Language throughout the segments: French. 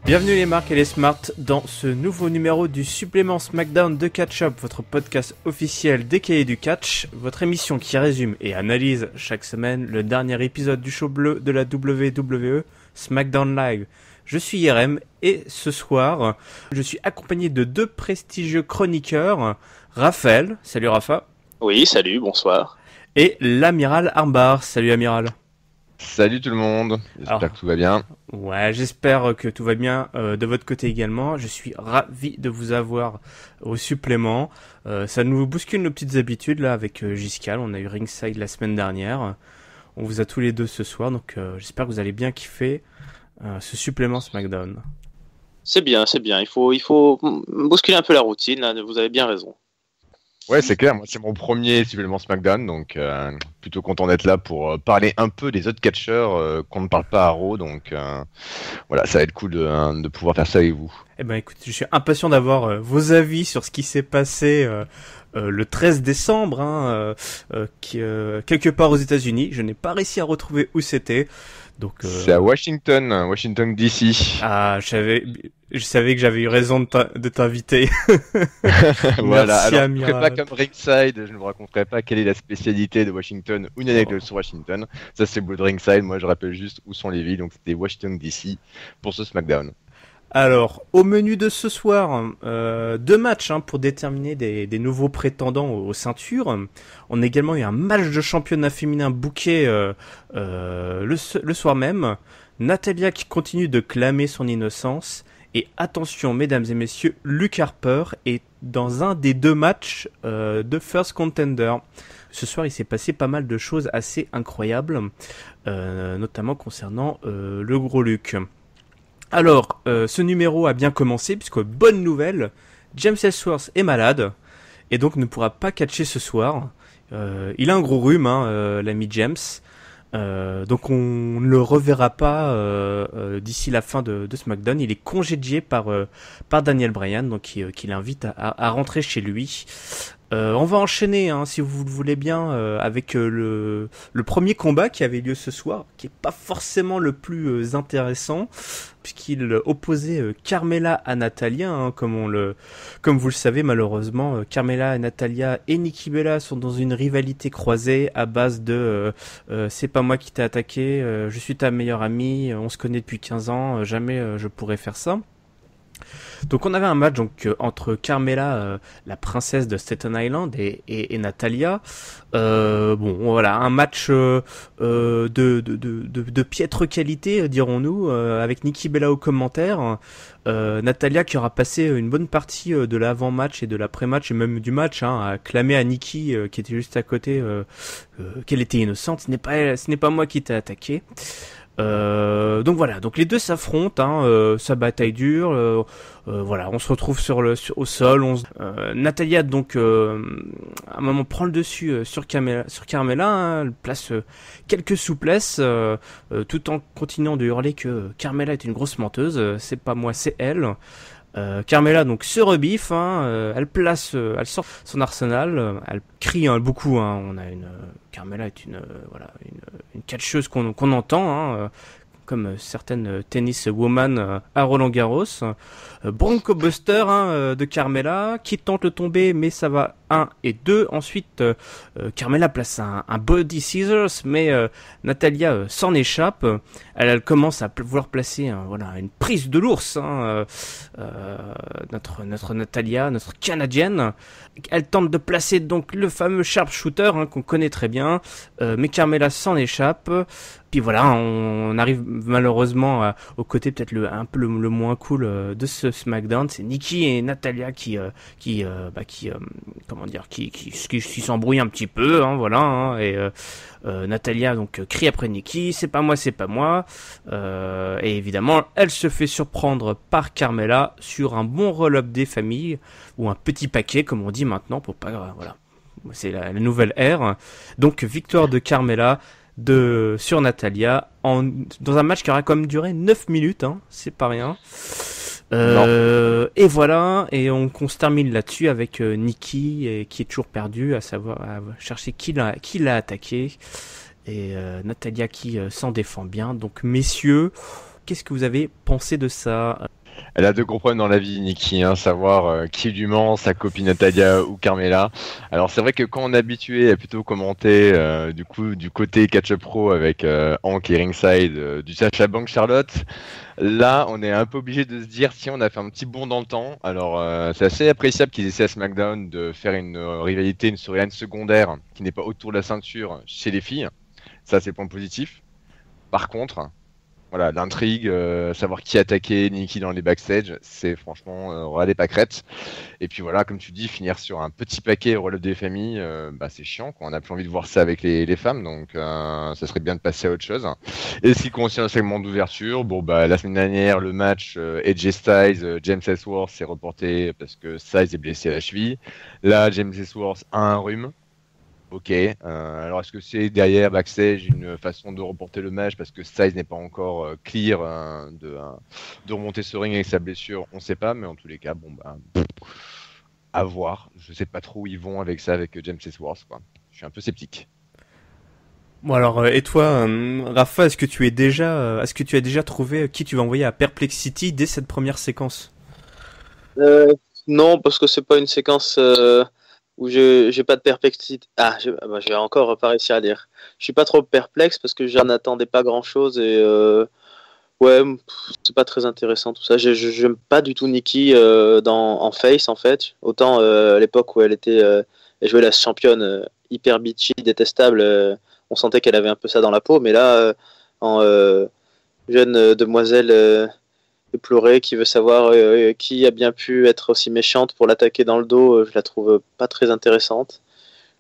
Bienvenue les marques et les smarts dans ce nouveau numéro du supplément SmackDown de Catch Up, votre podcast officiel des cahiers du catch, votre émission qui résume et analyse chaque semaine le dernier épisode du show bleu de la WWE, SmackDown Live. Je suis Yerem et ce soir, je suis accompagné de deux prestigieux chroniqueurs, Raphaël, salut Rafa. Oui, salut, bonsoir. Et l'amiral Armbar, salut amiral. Salut tout le monde, j'espère que tout va bien. Ouais, j'espère que tout va bien de votre côté également. Je suis ravi de vous avoir au supplément. Ça nous bouscule nos petites habitudes là avec Giscal. On a eu Ringside la semaine dernière. On vous a tous les deux ce soir, donc j'espère que vous allez bien kiffer ce supplément SmackDown. C'est bien. Il faut bousculer un peu la routine, là, vous avez bien raison. Ouais, c'est clair, moi c'est mon premier supplément SmackDown, donc plutôt content d'être là pour parler un peu des autres catcheurs qu'on ne parle pas à Raw, donc voilà, ça va être cool de pouvoir faire ça avec vous. Eh ben écoute, je suis impatient d'avoir vos avis sur ce qui s'est passé le 13 décembre, quelque part aux États-Unis. Je n'ai pas réussi à retrouver où c'était. Donc, c'est à Washington DC. Ah, je savais que j'avais eu raison de t'inviter. Voilà, Merci, alors amiral. je ne ferai pas comme Ringside, je ne vous raconterai pas quelle est la spécialité de Washington ou une anecdote sur Washington. Ça c'est Blood Ringside, moi je rappelle juste où sont les villes, donc c'était Washington DC pour ce SmackDown. Alors, au menu de ce soir, deux matchs pour déterminer des nouveaux prétendants aux ceintures. On a également eu un match de championnat féminin booké le soir même. Natalya qui continue de clamer son innocence. Et attention, mesdames et messieurs, Luke Harper est dans un des deux matchs de First Contender. Ce soir, il s'est passé pas mal de choses assez incroyables, notamment concernant le gros Luke. Alors, ce numéro a bien commencé, puisque bonne nouvelle, James Ellsworth est malade, et donc ne pourra pas catcher ce soir. Il a un gros rhume, l'ami James, donc on ne le reverra pas d'ici la fin de SmackDown. Il est congédié par Daniel Bryan, donc qui l'invite à rentrer chez lui. On va enchaîner, si vous le voulez bien, avec le premier combat qui avait lieu ce soir, qui est pas forcément le plus intéressant, puisqu'il opposait Carmella à Natalya, comme vous le savez malheureusement, Carmella, Natalya et Nikki Bella sont dans une rivalité croisée à base de c'est pas moi qui t'ai attaqué, je suis ta meilleure amie, on se connaît depuis 15 ans, jamais je pourrais faire ça. Donc on avait un match entre Carmella, la princesse de Staten Island, et Natalya. Voilà, un match de piètre qualité, dirons-nous, avec Nikki Bella au commentaire. Natalya qui aura passé une bonne partie de l'avant-match et de l'après-match et même du match à clamer à Nikki qui était juste à côté qu'elle était innocente. Ce n'est pas moi qui t'ai attaqué. Donc voilà, donc les deux s'affrontent, sa bataille dure, voilà, on se retrouve au sol, Natalya donc à un moment prend le dessus sur Carmella, elle place quelques souplesses tout en continuant de hurler que Carmella est une grosse menteuse, c'est pas moi, c'est elle. Carmella donc se rebiffe, elle sort son arsenal, elle crie beaucoup, Carmella est une catcheuse qu'on entend, comme certaines tennis woman à Roland Garros. Bronco Buster de Carmella qui tente le tomber, mais ça va 1 et 2. Ensuite Carmella place un body scissors, mais Natalya s'en échappe. Elle commence à vouloir placer une prise de l'ours, notre Natalya, notre Canadienne. Elle tente de placer donc le fameux sharpshooter qu'on connaît très bien, mais Carmella s'en échappe. Puis voilà, on arrive malheureusement au côté peut-être un peu le moins cool de ce SmackDown. C'est Nikki et Natalya qui s'embrouillent un petit peu, et Natalya donc crie après Nikki, c'est pas moi, et évidemment elle se fait surprendre par Carmella sur un bon roll-up des familles, ou un petit paquet comme on dit maintenant, pour pas, voilà, c'est la nouvelle ère. Donc victoire de Carmella sur Natalya dans un match qui aura quand même duré 9 minutes, c'est pas rien. Et voilà, et on se termine là-dessus avec Nikki qui est toujours perdue à chercher qui l'a attaqué, et Natalya qui s'en défend bien. Donc messieurs, qu'est-ce que vous avez pensé de ça ? Elle a de gros problèmes dans la vie, Nikki, hein, savoir qui lui ment, sa copine Natalia ou Carmela. Alors c'est vrai que quand on est habitué à plutôt commenter du coup du côté Catch Up Pro avec Hank et Ringside du Sasha Banks Charlotte, là on est un peu obligé de se dire si on a fait un petit bond dans le temps. Alors c'est assez appréciable qu'ils essaient à SmackDown de faire une rivalité, une storyline secondaire qui n'est pas autour de la ceinture chez les filles. Ça c'est le point positif. Par contre, voilà, l'intrigue, savoir qui attaquait Nikki dans les backstage, c'est franchement ras des pâquerettes. Et puis voilà, comme tu dis, finir sur un petit paquet au relève des familles, bah, c'est chiant, quoi. On n'a plus envie de voir ça avec les femmes, donc ça serait bien de passer à autre chose. Et ce qui concerne le segment d'ouverture, bon bah la semaine dernière, le match AJ Styles, James Ellsworth s'est reporté parce que Styles est blessé à la cheville. Là, James Ellsworth a un rhume. Ok, alors est-ce que c'est derrière backstage une façon de reporter le match parce que Styles n'est pas encore clear de remonter ce ring avec sa blessure, on sait pas, mais en tous les cas, bon bah à voir. Je sais pas trop où ils vont avec ça avec James Ellsworth, quoi. Je suis un peu sceptique. Bon alors, et toi, Rafa, est-ce que tu as déjà trouvé qui tu vas envoyer à Perplexity dès cette première séquence? Non, parce que c'est pas une séquence où j'ai pas de perplexité. Je vais encore pas réussir à lire. Je suis pas trop perplexe parce que j'en attendais pas grand-chose et ouais, c'est pas très intéressant tout ça. J'aime pas du tout Nikki en face en fait. Autant à l'époque où elle jouait la championne hyper bitchy, détestable, on sentait qu'elle avait un peu ça dans la peau, mais là en jeune demoiselle éplorée qui veut savoir qui a bien pu être aussi méchante pour l'attaquer dans le dos, je la trouve pas très intéressante.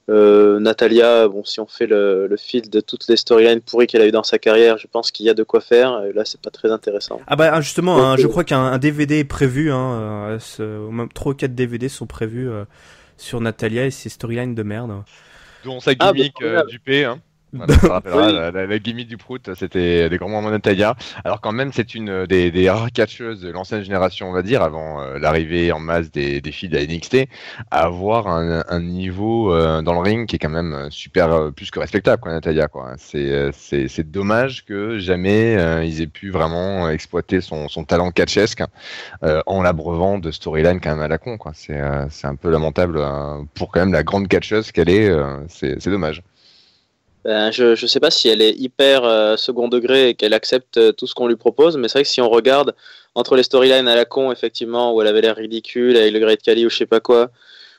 Natalia, bon, si on fait le fil de toutes les storylines pourries qu'elle a eu dans sa carrière, je pense qu'il y a de quoi faire. Et là, c'est pas très intéressant. Ah bah justement, hein, je crois qu'un DVD est prévu. Même 3 ou 4 DVD sont prévus sur Natalia et ses storylines de merde. Dont sa gimmick du P, hein. Voilà, ça rappellera oui. la gimmick du Prout, c'était des grands moments de Natalia. Alors quand même, c'est une des rares catcheuses de l'ancienne génération, on va dire, avant l'arrivée en masse des filles de la NXT, à avoir un niveau dans le ring qui est quand même super plus que respectable, quoi, Natalia, quoi. C'est dommage que jamais ils aient pu vraiment exploiter son talent catchesque en l'abreuvant de storyline quand même à la con, quoi. C'est un peu lamentable pour quand même la grande catcheuse qu'elle est. C'est dommage. Je sais pas si elle est hyper second degré et qu'elle accepte tout ce qu'on lui propose, mais c'est vrai que si on regarde entre les storylines à la con, effectivement, où elle avait l'air ridicule avec le Great Khali ou je sais pas quoi,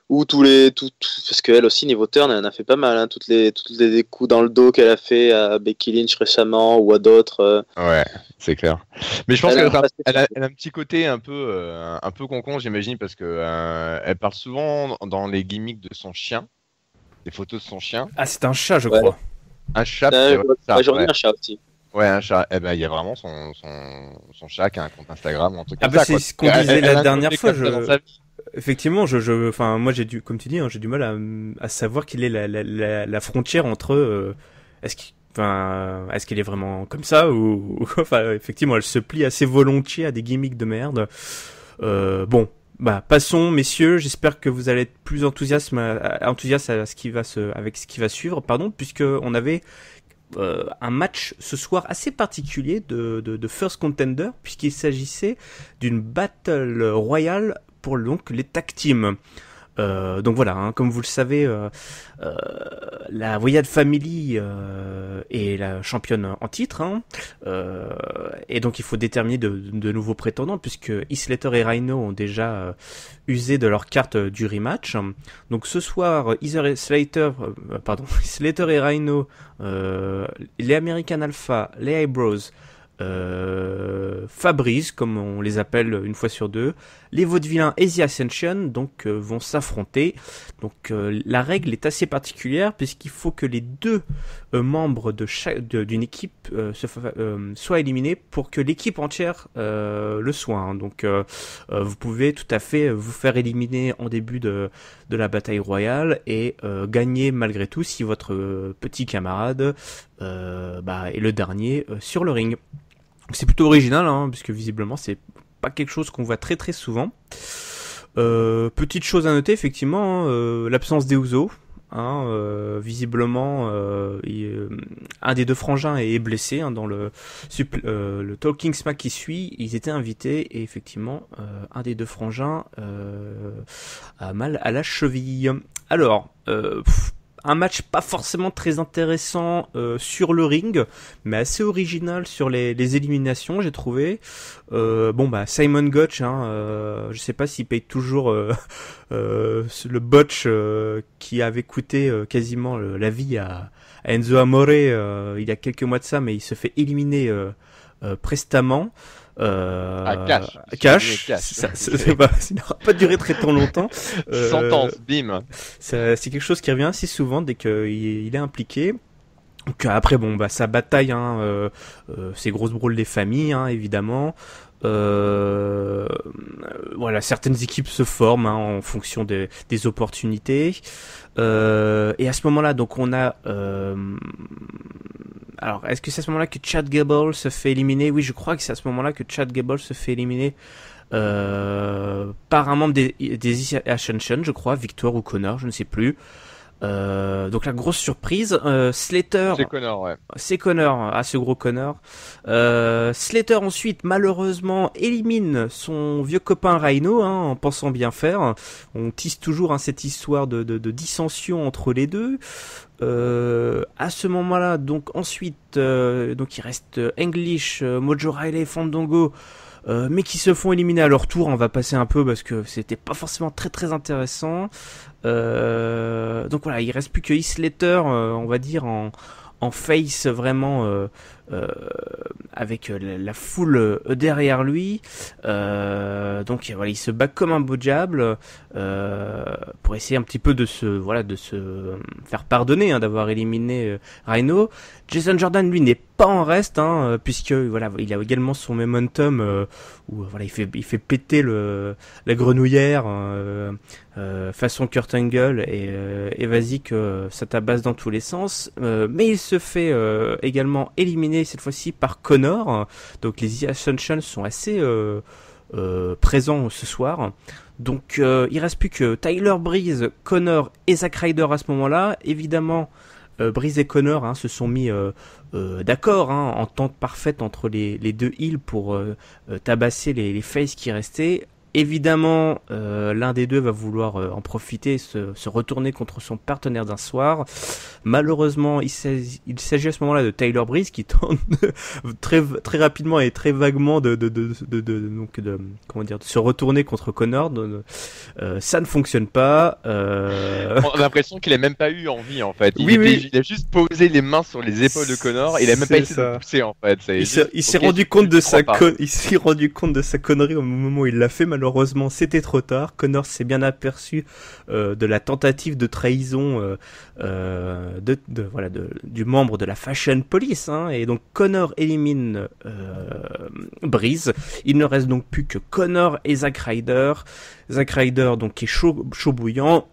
ou parce qu'elle aussi niveau turn, elle en a fait pas mal, hein, toutes les coups dans le dos qu'elle a fait à Becky Lynch récemment ou à d'autres. Ouais, c'est clair. Mais je pense qu'elle a un petit côté un peu concon, j'imagine, parce que elle parle souvent dans les gimmicks de son chien, des photos de son chien. Ah, c'est un chat, je crois. Un chat, j'en ai un chat aussi. Ouais, un chat. Eh ben, il y a vraiment son chat qui a un compte Instagram, un truc comme ça. Ah c'est ce qu'on disait la dernière fois. Effectivement, enfin, moi, comme tu dis, hein, j'ai du mal à savoir quelle est la frontière entre est-ce qu'elle est vraiment comme ça ou enfin, effectivement, elle se plie assez volontiers à des gimmicks de merde. Bon. Bah, passons, messieurs. J'espère que vous allez être plus enthousiaste avec ce qui va suivre, puisque on avait un match ce soir assez particulier de First Contender, puisqu'il s'agissait d'une battle royale pour donc les tag teams. Donc voilà, hein, comme vous le savez, la Wyatt Family est la championne en titre, hein, et donc il faut déterminer de nouveaux prétendants puisque Heath Slater et Rhino ont déjà usé de leur carte du rematch. Donc ce soir, Heath Slater et Rhino, les American Alpha, les Eyebrows, Fabrice comme on les appelle une fois sur deux, les vaudevillains et The Ascension donc vont s'affronter. Donc la règle est assez particulière puisqu'il faut que les deux membres d'une équipe soient éliminés pour que l'équipe entière le soit, hein. Donc vous pouvez tout à fait vous faire éliminer en début de la bataille royale et gagner malgré tout si votre petit camarade est le dernier sur le ring. C'est plutôt original, hein, puisque visiblement c'est pas quelque chose qu'on voit très très souvent. Petite chose à noter, effectivement, l'absence des Usos, hein, visiblement, un des deux frangins est blessé hein, dans le Talking Smack qui suit. Ils étaient invités et effectivement, un des deux frangins a mal à la cheville. Alors, un match pas forcément très intéressant sur le ring, mais assez original sur les éliminations, j'ai trouvé. Simon Gotch, hein, je sais pas s'il paye toujours le botch qui avait coûté quasiment la vie à Enzo Amore il y a quelques mois de ça, mais il se fait éliminer prestamment. Cash. Ça n'aura pas duré très longtemps. Sentence, bim. C'est quelque chose qui revient assez souvent dès qu'il est impliqué. Donc après sa bataille, hein, ces grosses broules des familles, hein, évidemment. Voilà, certaines équipes se forment hein, en fonction des opportunités. Et à ce moment-là, donc on a. Alors, est-ce que c'est à ce moment-là que Chad Gable se fait éliminer? Oui, je crois que c'est à ce moment-là que Chad Gable se fait éliminer par un membre des Ascension, je crois, Victor ou Connor, je ne sais plus. Donc la grosse surprise, Slater. C'est Connor, ouais. C'est Connor, ce gros Connor. Slater ensuite, malheureusement, élimine son vieux copain Rhino, hein, en pensant bien faire. On tisse toujours hein, cette histoire de dissension entre les deux. À ce moment-là, donc ensuite, donc il reste English, Mojo Rawley, Fandango. Mais qui se font éliminer à leur tour. On va passer un peu parce que c'était pas forcément très très intéressant. Donc voilà, il reste plus que Heath Slater, on va dire en face vraiment avec la foule derrière lui. Donc voilà, il se bat comme un beau diable pour essayer un petit peu de se faire pardonner hein, d'avoir éliminé Rhino. Jason Jordan lui n'est pas en reste hein, puisque voilà, il a également son momentum où voilà, il fait péter la grenouillère façon Kurt Angle et vas-y que ça tabasse dans tous les sens. Mais il se fait également éliminer cette fois-ci par Connor. Donc les Ascension sont assez présents ce soir. Donc il reste plus que Tyler Breeze, Connor et Zack Ryder à ce moment-là. Évidemment, Breeze et Connor hein, se sont mis d'accord, hein, en entente parfaite entre les deux heels pour tabasser les faces qui restaient. Évidemment, l'un des deux va vouloir en profiter, se retourner contre son partenaire d'un soir. Malheureusement, il s'agit à ce moment-là de Tyler Breeze qui tente très très rapidement et très vaguement de se retourner contre Connor. Ça ne fonctionne pas. On a l'impression qu'il a même pas eu envie en fait. Il a juste posé les mains sur les épaules de Connor. Il a même pas essayé de pousser en fait. Il s'est rendu compte de sa connerie au moment où il l'a fait. Malheureusement, c'était trop tard. Connor s'est bien aperçu de la tentative de trahison du membre de la Fashion Police, hein, et donc Connor élimine Breeze. Il ne reste donc plus que Connor et Zack Ryder. Zack Ryder donc qui est chaud bouillant.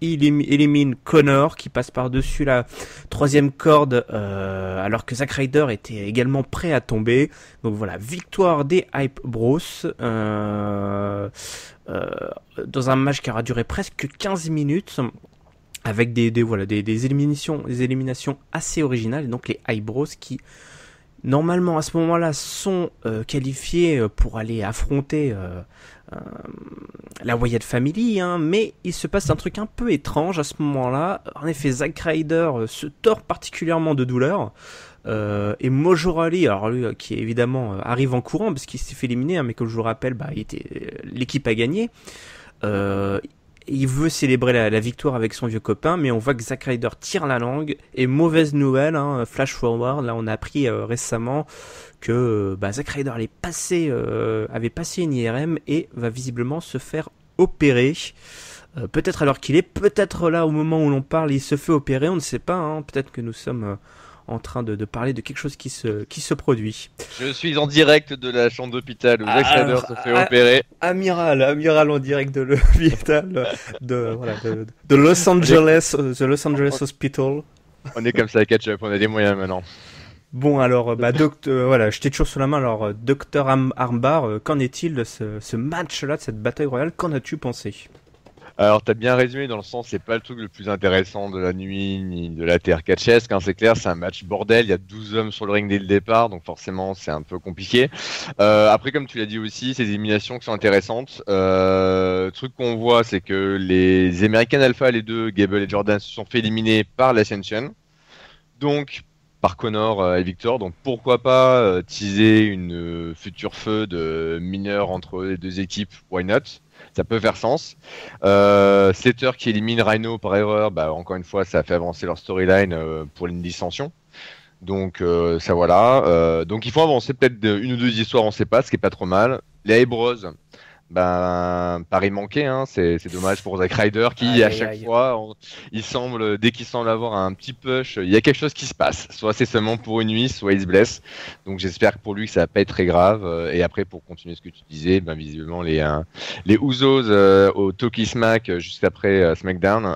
Il élimine Connor qui passe par-dessus la troisième corde alors que Zack Ryder était également prêt à tomber. Donc voilà, victoire des Hype Bros dans un match qui aura duré presque 15 minutes avec des éliminations assez originales, et donc les Hype Bros qui normalement à ce moment-là sont qualifiés pour aller affronter la Wyatt Family, hein, mais il se passe un truc un peu étrange à ce moment-là. En effet, Zack Ryder se tord particulièrement de douleur. Et Mojo Rawley, alors lui qui évidemment arrive en courant parce qu'il s'est fait éliminer, hein, mais comme je vous le rappelle, l'équipe a gagné. Il veut célébrer la victoire avec son vieux copain, mais on voit que Zack Ryder tire la langue. Et mauvaise nouvelle, hein, flash forward, là on a appris récemment que Zack Ryder avait passé une IRM et va visiblement se faire opérer. Peut-être alors qu'il est, peut-être là au moment où l'on parle, il se fait opérer, on ne sait pas, hein, peut-être que nous sommes en train de parler de quelque chose qui se produit. Je suis en direct de la chambre d'hôpital où Zack Ryder se fait opérer. Amiral en direct de l'hôpital de Los Angeles, the Los Angeles Hospital. On est comme ça à catch-up, on a des moyens maintenant. Bon alors, j'étais toujours sous la main. Alors, Dr Armbar, qu'en est-il de ce match-là, de cette bataille royale? Qu'en as-tu pensé? Alors, t'as bien résumé dans le sens, c'est pas le truc le plus intéressant de la nuit ni de la TR4 hein, c'est clair, c'est un match bordel, il y a 12 hommes sur le ring dès le départ, donc forcément c'est un peu compliqué. Après, comme tu l'as dit aussi, ces éliminations qui sont intéressantes. Le truc qu'on voit, c'est que les American Alpha, les deux, Gable et Jordan, se sont fait éliminer par l'Ascension, donc par Connor et Victor, donc pourquoi pas teaser une future feud mineure entre les deux équipes, why not? Ça peut faire sens. Slater qui élimine Rhino par erreur, bah, encore une fois, ça a fait avancer leur storyline pour une dissension. Donc ça voilà. Donc il faut avancer peut-être une ou deux histoires, on sait pas, ce qui est pas trop mal. Les Hebros, ben Paris manqué, hein, c'est dommage pour Zack Ryder qui à chaque fois, il semble dès qu'il semble avoir un petit push, il y a quelque chose qui se passe. Soit c'est seulement pour une nuit, soit il se blesse. Donc j'espère que pour lui que ça va pas être très grave. Et après pour continuer ce que tu disais, ben visiblement les Usos au Talkie Smack juste après SmackDown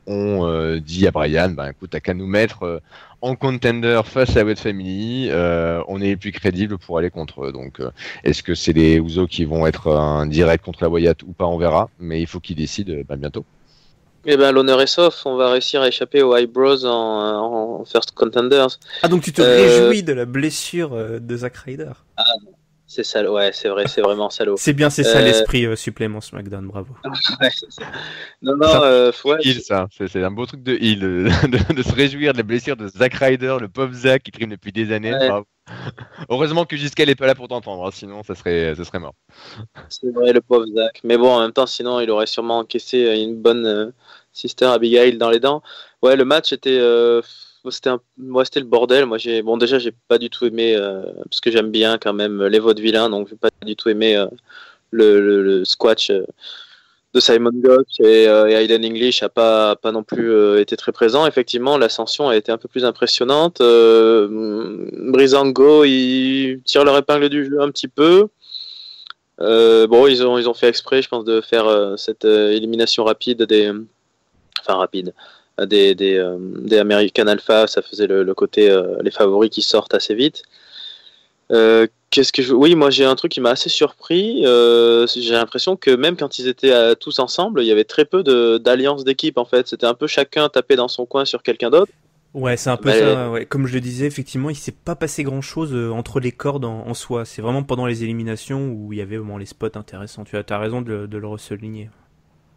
ont dit à Brian, ben écoute, t'as qu'à nous mettre en contender face à Wyatt Family, on est plus crédible pour aller contre eux. Donc, est-ce que c'est les Usos qui vont être un direct contre la Wyatt ou pas, on verra. Mais il faut qu'ils décident bientôt. Eh ben, l'honneur est sauf. On va réussir à échapper aux Eyebrows en First Contenders. Ah, donc tu te réjouis de la blessure de Zack Ryder. Ah, c'est salaud, ouais, c'est vrai, c'est vraiment salaud. C'est bien, c'est ça l'esprit supplément SmackDown, bravo. Ouais, c'est ça. Non, ouais. Heel, ça. C'est un beau truc de heel, de se réjouir de la blessure de Zack Ryder, le pauvre Zack qui trime depuis des années. Ouais. Heureusement que Giskel n'est pas là pour t'entendre, hein, sinon ça serait mort. C'est vrai, le pauvre Zack. Mais bon, en même temps, sinon, il aurait sûrement encaissé une bonne Sister Abigail dans les dents. Ouais, le match était... c'était le bordel. Moi, déjà, j'ai pas du tout aimé parce que j'aime bien quand même les vaudevillains, donc j'ai pas du tout aimé le squash de Simon Gotch et Aiden English a pas non plus été très présent. Effectivement, l'ascension a été un peu plus impressionnante. Breezango, il tire leur épingle du jeu un petit peu. Bon, ils ont fait exprès, je pense, de faire cette élimination rapide des American Alpha. Ça faisait le côté les favoris qui sortent assez vite. Oui, moi j'ai un truc qui m'a assez surpris. J'ai l'impression que même quand ils étaient tous ensemble, il y avait très peu d'alliance d'équipe en fait. C'était un peu chacun tapé dans son coin sur quelqu'un d'autre. Ouais, c'est un peu ça. Ouais. Comme je le disais, effectivement, il s'est pas passé grand-chose entre les cordes en soi. C'est vraiment pendant les éliminations où il y avait vraiment les spots intéressants. Tu as raison de le ressouligner.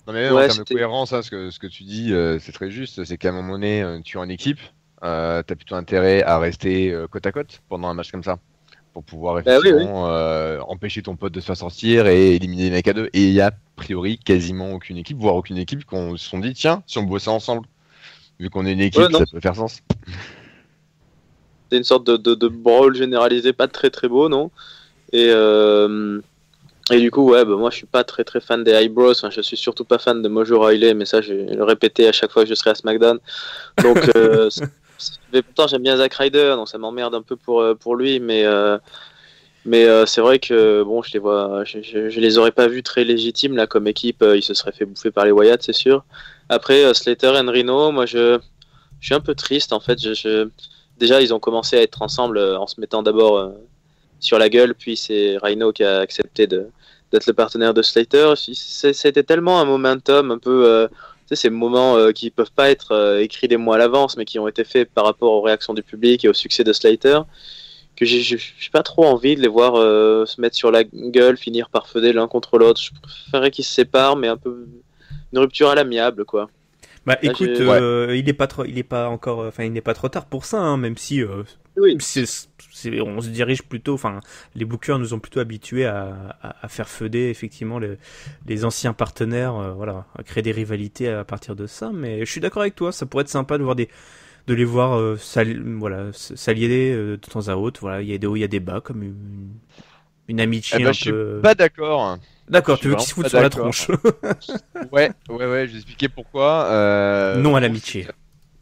Non mais en termes de cohérence, hein, ce que tu dis, c'est très juste. C'est qu'à un moment donné, tu es en équipe, t'as plutôt intérêt à rester côte à côte pendant un match comme ça, pour pouvoir effectivement empêcher ton pote de se faire sortir et éliminer les mecs à deux. Et il y a a priori quasiment aucune équipe, voire aucune équipe, qu'on se sont dit tiens, si on bossait ensemble, vu qu'on est une équipe, ça peut faire sens. C'est une sorte de brawl généralisé, pas très très beau, non? Et du coup, ouais, moi je suis pas très très fan des Eyebrows, enfin, je suis surtout pas fan de Mojo Rawley, mais ça je vais le répéter à chaque fois que je serai à SmackDown. Donc, mais pourtant j'aime bien Zack Ryder, donc ça m'emmerde un peu pour lui, mais c'est vrai que bon, je les aurais pas vus très légitimes là comme équipe, ils se seraient fait bouffer par les Wyatt, c'est sûr. Après Slater et Rhino, moi je suis un peu triste en fait. Déjà ils ont commencé à être ensemble en se mettant d'abord sur la gueule, puis c'est Rhino qui a accepté d'être le partenaire de Slater. C'était tellement un momentum un peu, tu sais, ces moments qui peuvent pas être écrits des mois à l'avance, mais qui ont été faits par rapport aux réactions du public et au succès de Slater, que j'ai pas trop envie de les voir se mettre sur la gueule, finir par feuder l'un contre l'autre. Je préférerais qu'ils se séparent, mais un peu une rupture à l'amiable, quoi. Bah là, écoute, il n'est pas trop tard pour ça, hein, même si oui. On se dirige plutôt, enfin, les bookers nous ont plutôt habitués à faire feuder effectivement les anciens partenaires, voilà, à créer des rivalités à partir de ça. Mais je suis d'accord avec toi, ça pourrait être sympa de les voir s'allier de temps à autre. Voilà, il y a des hauts, il y a des bas, comme une amitié un peu. Je suis pas d'accord. D'accord, tu veux qu'ils se foutent sur la tronche. ouais, je vais expliquer pourquoi. Non à l'amitié.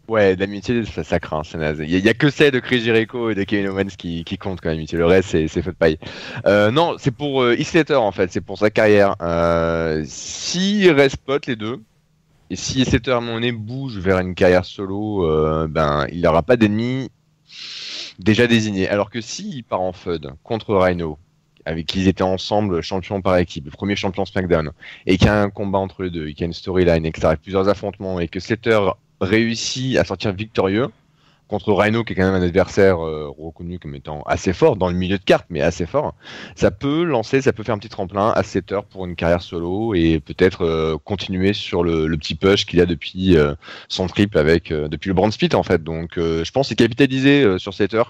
Ouais, l'amitié, ça craint, c'est naze. Il y a que celle de Chris Jericho et de Kevin Owens qui compte quand l'amitié. Le reste, c'est feu de paille. Non, c'est pour Heath Slater en fait, c'est pour sa carrière. S'ils restent potes les deux, et si Heath Slater à mon nez bouge vers une carrière solo, il n'aura pas d'ennemis déjà désignés. Alors que s'il part en feud contre Rhino, avec qui ils étaient ensemble champions par équipe, le premier champion SmackDown, et qu'il y a un combat entre les deux, et qu'il y a une storyline, et que ça arrive plusieurs affrontements, et que Slater réussit à sortir victorieux contre Rhino, qui est quand même un adversaire reconnu comme étant assez fort dans le milieu de carte, mais assez fort, ça peut faire un petit tremplin à Slater pour une carrière solo et peut-être continuer sur le petit push qu'il a depuis son trip depuis le Brand Split en fait. Donc je pense que c'est capitalisé sur Slater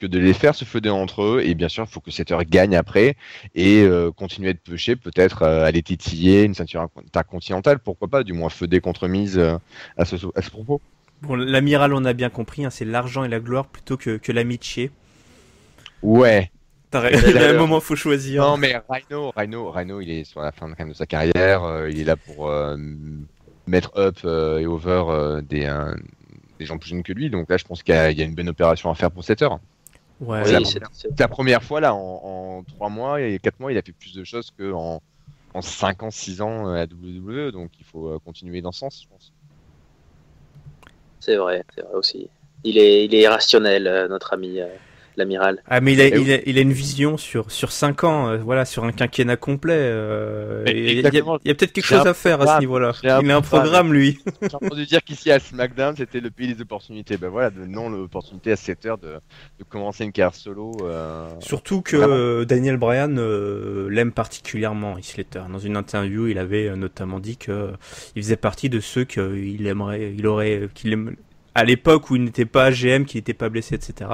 que de les faire se feuder entre eux, et bien sûr il faut que Slater gagne après et continuer de pusher, peut-être aller titiller une ceinture intercontinentale, pourquoi pas, du moins feuder contre Miz à ce propos. Bon, l'amiral, on a bien compris, hein, c'est l'argent et la gloire plutôt que l'amitié. Ouais. Il y a un moment, faut choisir. Non, mais Rhino, il est sur la fin de sa carrière. Il est là pour mettre up et over des gens plus jeunes que lui. Donc là, je pense qu'il y a une bonne opération à faire pour cette heure. Ouais. C'est la première fois, là, en 3 mois et 4 mois, il a fait plus de choses qu'en 5 ans, 6 ans à WWE. Donc il faut continuer dans ce sens, je pense. C'est vrai aussi. Il est irrationnel, notre ami l'amiral. Ah, mais il a une vision sur 5 ans, voilà, sur un quinquennat complet. Il y a peut-être quelque chose à faire à ce niveau-là. Il a un programme, lui. J'ai entendu dire qu'ici à SmackDown, c'était le pays des opportunités. Ben voilà, non l'opportunité à 7 heures de commencer une carrière solo. Surtout que Daniel Bryan l'aime particulièrement, Heath Slater. Dans une interview, il avait notamment dit que il faisait partie de ceux qu'il aimerait, à l'époque où il n'était pas GM, qu'il n'était pas blessé, etc.,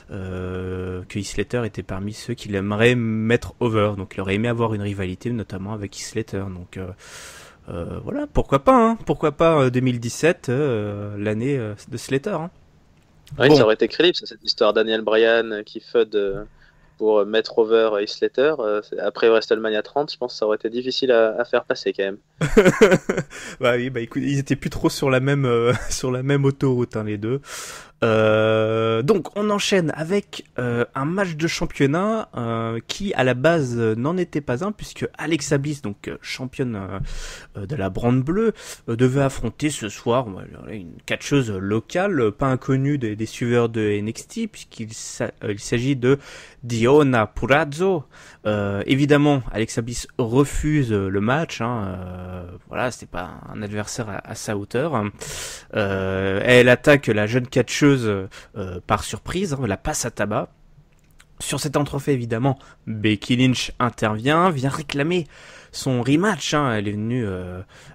que Heath Slater était parmi ceux qu'il aimerait mettre over. Donc il aurait aimé avoir une rivalité, notamment avec Heath Slater. Donc voilà, pourquoi pas 2017, l'année de Slater. Hein. Oui, bon. Ça aurait été crédible, cette histoire. Daniel Bryan qui feud pour mettre over Heath Slater. Après WrestleMania 30, je pense que ça aurait été difficile à faire passer quand même. Bah oui, écoute, ils étaient plus trop sur la même autoroute, hein, les deux. Donc on enchaîne avec un match de championnat qui à la base n'en était pas un, puisque Alexa Bliss, donc championne de la brande bleue, devait affronter ce soir une catcheuse locale, pas inconnue des suiveurs de NXT, puisqu'il s'agit de Deonna Purrazzo. Évidemment, Alexa Bliss refuse le match, voilà, c'était pas un adversaire à sa hauteur. Elle attaque la jeune catcheuse par surprise, la passe à tabac. Sur cet entrefait, évidemment, Becky Lynch intervient, vient réclamer son rematch. Elle est venue,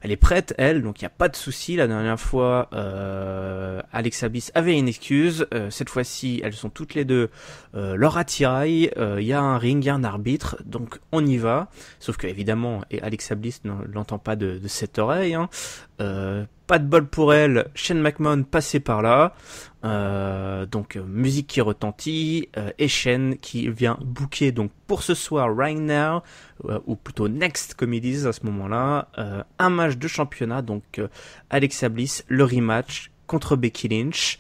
elle est prête, elle, donc il n'y a pas de souci. La dernière fois, Alexa Bliss avait une excuse. Cette fois-ci, elles sont toutes les deux leur attirail. Il y a un ring, il y a un arbitre, donc on y va. Sauf que évidemment, Alexa Bliss ne l'entend pas de cette oreille. Pas de bol pour elle, Shane McMahon passé par là. Donc musique qui retentit et Shane qui vient booker donc pour ce soir right now ou plutôt next comme ils disent à ce moment-là, un match de championnat, donc Alexa Bliss, le rematch contre Becky Lynch,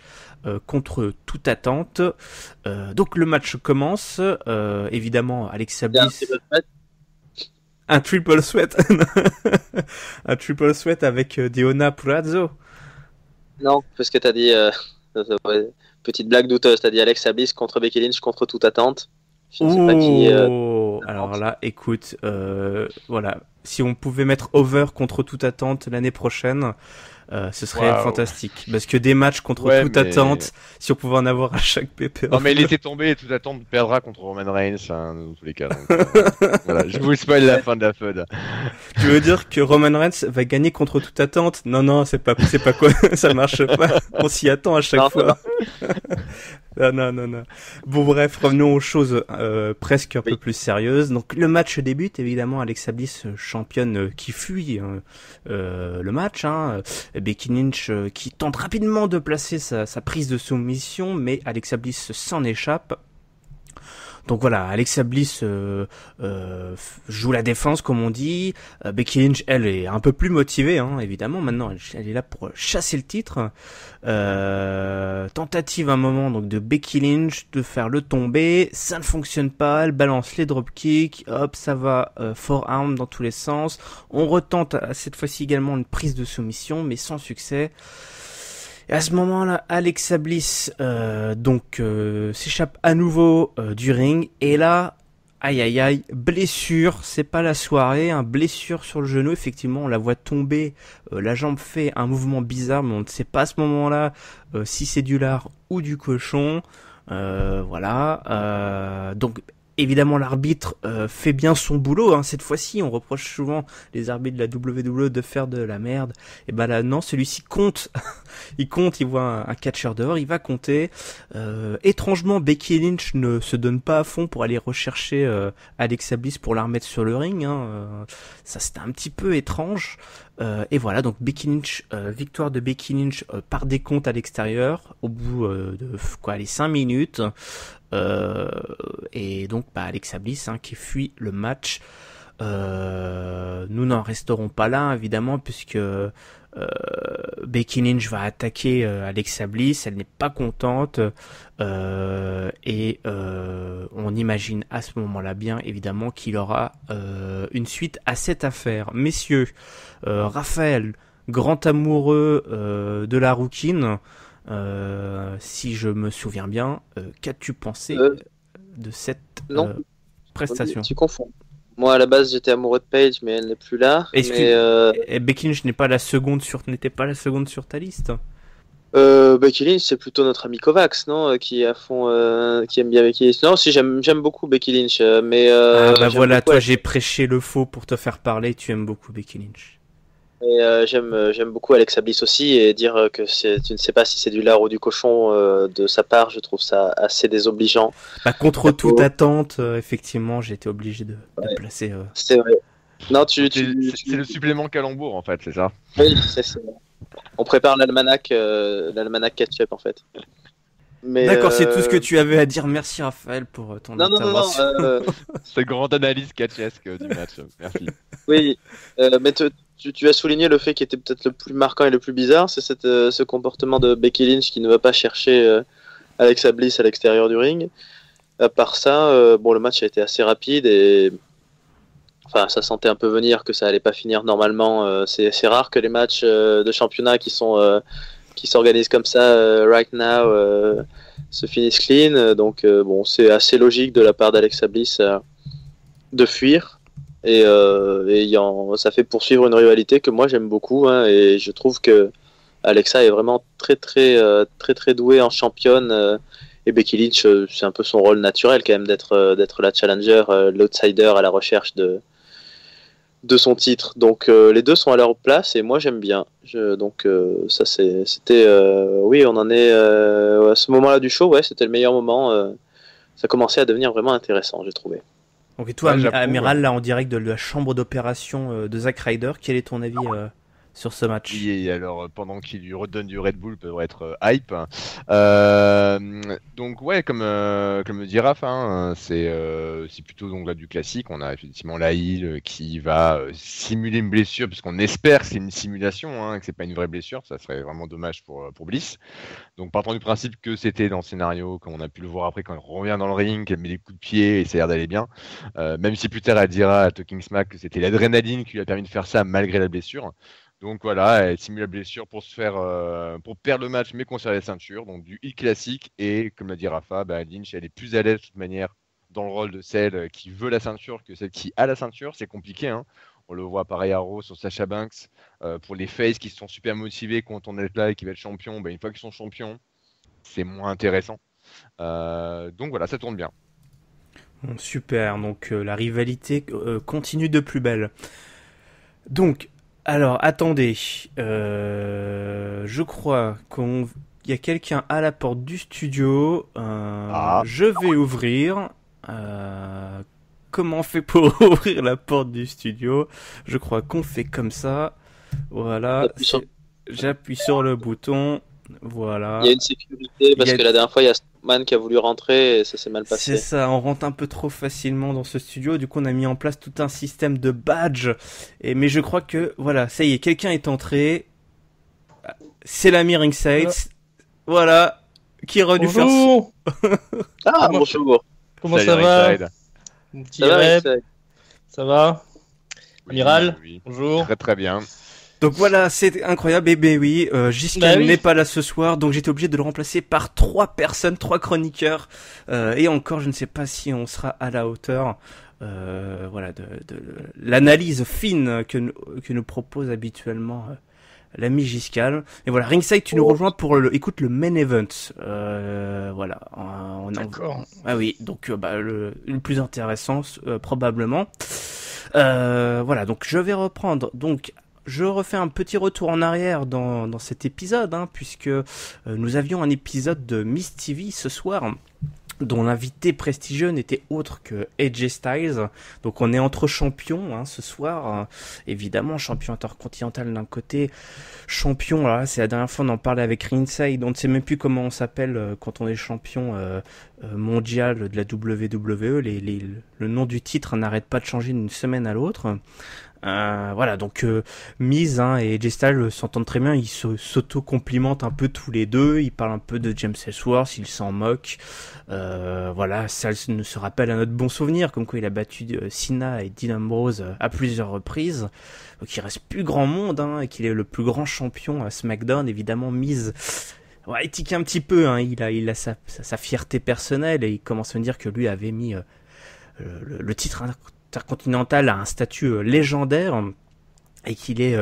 contre toute attente. Donc le match commence, évidemment Alexa Bliss. Un triple sweat. Un triple sweat avec Deonna Purrazzo. Non, parce que t'as dit petite blague douteuse, t'as dit Alexa Bliss contre Becky Lynch contre toute attente. Je ne sais pas qui. Alors là, écoute, voilà, si on pouvait mettre over contre toute attente l'année prochaine, ce serait fantastique. Parce que des matchs contre toute attente, si on pouvait en avoir à chaque pay-per-view. Non mais laissez tomber, toute attente perdra contre Roman Reigns, dans tous les cas. Donc, voilà, je vous spoil la fin de la feud. Tu veux dire que Roman Reigns va gagner contre toute attente? Non, c'est pas quoi, ça marche pas. On s'y attend à chaque fois. Non. Bon bref, revenons aux choses presque un peu plus sérieuses. Donc le match débute, évidemment, Alexa Bliss championne qui fuit le match. Becky Lynch qui tente rapidement de placer sa prise de soumission, mais Alexa Bliss s'en échappe. Donc voilà, Alexa Bliss joue la défense comme on dit. Becky Lynch, elle, est un peu plus motivée, évidemment. Maintenant, elle est là pour chasser le titre. Tentative à un moment donc de Becky Lynch de faire le tomber, ça ne fonctionne pas. Elle balance les dropkicks, hop, ça va forearm dans tous les sens. On retente cette fois-ci également une prise de soumission, mais sans succès. Et à ce moment-là, Alexa Bliss s'échappe à nouveau du ring. Et là, Aïe aïe aïe, blessure, c'est pas la soirée, blessure sur le genou, effectivement on la voit tomber, la jambe fait un mouvement bizarre mais on ne sait pas à ce moment-là si c'est du lard ou du cochon, voilà, donc évidemment l'arbitre fait bien son boulot, cette fois-ci on reproche souvent les arbitres de la WWE de faire de la merde, et ben là non, celui-ci compte, il voit un catcheur dehors, il va compter, étrangement Becky Lynch ne se donne pas à fond pour aller rechercher Alexa Bliss pour la remettre sur le ring, ça c'était un petit peu étrange, et voilà, donc Becky Lynch, victoire de Becky Lynch par décompte à l'extérieur, au bout de les 5 minutes, et donc Alexa Bliss qui fuit le match. Nous n'en resterons pas là évidemment, puisque Becky Lynch va attaquer Alexa Bliss, elle n'est pas contente, et on imagine à ce moment-là bien évidemment qu'il aura une suite à cette affaire. Messieurs, Raphaël, grand amoureux de la rouquine, si je me souviens bien, qu'as-tu pensé de cette prestation? Tu confonds. Moi à la base j'étais amoureux de Paige, mais elle n'est plus là. Becky Lynch n'était pas la seconde sur ta liste. Becky Lynch, c'est plutôt notre ami Kovacs, non, qui aime bien Becky Lynch. Non, si j'aime beaucoup Becky Lynch, mais voilà, toi j'ai prêché le faux pour te faire parler. Tu aimes beaucoup Becky Lynch. Et j'aime beaucoup Alexa Bliss aussi, et dire que tu ne sais pas si c'est du lard ou du cochon de sa part, je trouve ça assez désobligeant. Contre toute attente, effectivement, j'ai été obligé de placer. C'est vrai. Non, c'est le supplément calembour en fait, c'est ça? Oui, c'est on prépare l'almanach ketchup en fait. D'accord, c'est tout ce que tu avais à dire. Merci Raphaël pour ton intervention. C'est grande analyse catchesque du match. Merci. Oui, mais tu as souligné le fait qui était peut-être le plus marquant et le plus bizarre, c'est ce comportement de Becky Lynch qui ne va pas chercher Alexa Bliss à l'extérieur du ring. À part ça, le match a été assez rapide et ça sentait un peu venir que ça allait pas finir normalement. C'est rare que les matchs de championnat qui s'organisent comme ça right now se finissent clean. Donc c'est assez logique de la part d'Alexa Bliss de fuir. Et ça fait poursuivre une rivalité que moi j'aime beaucoup, et je trouve que Alexa est vraiment très très douée en championne, et Becky Lynch c'est un peu son rôle naturel quand même d'être la challenger, l'outsider à la recherche de son titre. Les deux sont à leur place et moi j'aime bien. Ça c'était oui, on en est à ce moment-là du show, c'était le meilleur moment. Ça commençait à devenir vraiment intéressant, j'ai trouvé. Donc et toi, Amiral, là en direct de la chambre d'opération de Zack Ryder, quel est ton avis sur ce match? Oui, et alors pendant qu'il lui redonne du Red Bull pour être hype. Donc ouais, comme le dit Raph, c'est plutôt donc là du classique. On a effectivement la heel qui va simuler une blessure, puisqu'on espère que c'est une simulation, que c'est pas une vraie blessure. Ça serait vraiment dommage pour Bliss. Donc partant du principe que c'était dans le scénario, qu'on a pu le voir après quand elle revient dans le ring, qu'elle met des coups de pied et ça a l'air d'aller bien. Même si plus tard elle dira à Talking Smack que c'était l'adrénaline qui lui a permis de faire ça malgré la blessure. Donc voilà, elle simule la blessure pour pour perdre le match mais conserver la ceinture. Donc du heel classique, et comme l'a dit Rafa, Lynch elle est plus à l'aise de toute manière dans le rôle de celle qui veut la ceinture que celle qui a la ceinture. C'est compliqué, On le voit pareil à Raw sur Sasha Banks, pour les faces qui sont super motivés quand on est là et qui veulent être champions, une fois qu'ils sont champions, c'est moins intéressant. Donc voilà, ça tourne bien. Super, donc la rivalité continue de plus belle. Donc, alors, attendez, je crois qu'il y a quelqu'un à la porte du studio, je vais ouvrir, comment on fait pour ouvrir la porte du studio? Je crois qu'on fait comme ça, voilà, j'appuie sur le bouton, voilà. Il y a une sécurité parce que la dernière fois il y a Man qui a voulu rentrer et ça s'est mal passé. C'est ça, on rentre un peu trop facilement dans ce studio, du coup on a mis en place tout un système de badge, mais je crois que, voilà, ça y est, quelqu'un est entré, c'est l'ami Ringside, voilà, qui est revenu faire son... bonjour. Comment ça va? Ça va, Ça va? Amiral, oui. bonjour. Très très bien. Donc voilà, c'est incroyable. Et ben oui, Giscard n'est pas là ce soir, donc j'étais obligé de le remplacer par 3 personnes, 3 chroniqueurs. Et encore, je ne sais pas si on sera à la hauteur. Voilà, de l'analyse fine que nous propose habituellement l'ami Giscal. Et voilà, Ringside, tu nous rejoins pour le main event. Voilà. D'accord. Ah oui, donc le plus intéressant probablement. Voilà, donc je vais reprendre. Donc je refais un petit retour en arrière dans cet épisode, puisque nous avions un épisode de Miss TV ce soir, dont l'invité prestigieux n'était autre que AJ Styles. Donc on est entre champions ce soir, évidemment, champion intercontinental d'un côté, champion, là c'est la dernière fois on en parlait avec Ringside, on ne sait même plus comment on s'appelle quand on est champion mondial de la WWE, le nom du titre n'arrête pas de changer d'une semaine à l'autre. Voilà, donc Miz et AJ Styles s'entendent très bien, ils s'auto-complimentent un peu tous les deux, ils parlent un peu de James Ellsworth, ils s'en moquent. Voilà, ça nous se rappelle un autre bon souvenir, comme quoi il a battu Cena et Dean Ambrose à plusieurs reprises. Donc il reste plus grand monde, et qu'il est le plus grand champion à SmackDown. Évidemment, Miz, il tique un petit peu, il a sa fierté personnelle, et il commence à me dire que lui avait mis le titre intercontinental a un statut légendaire, et qu'il est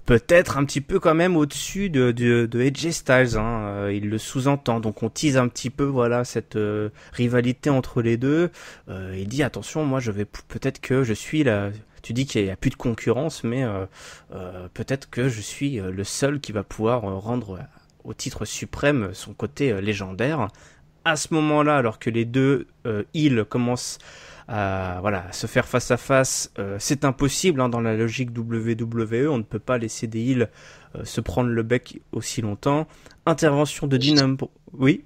peut-être un petit peu quand même au-dessus de AJ Styles, il le sous-entend, donc on tease un petit peu cette rivalité entre les deux. Il dit attention, moi je vais peut-être que je suis là. Tu dis qu'il n'y a plus de concurrence, mais peut-être que je suis le seul qui va pouvoir rendre au titre suprême son côté légendaire. À ce moment-là, alors que les deux heels commencent à se faire face à face, c'est impossible dans la logique WWE, on ne peut pas laisser des heels se prendre le bec aussi longtemps. Intervention de Dean Ambrose. Oui.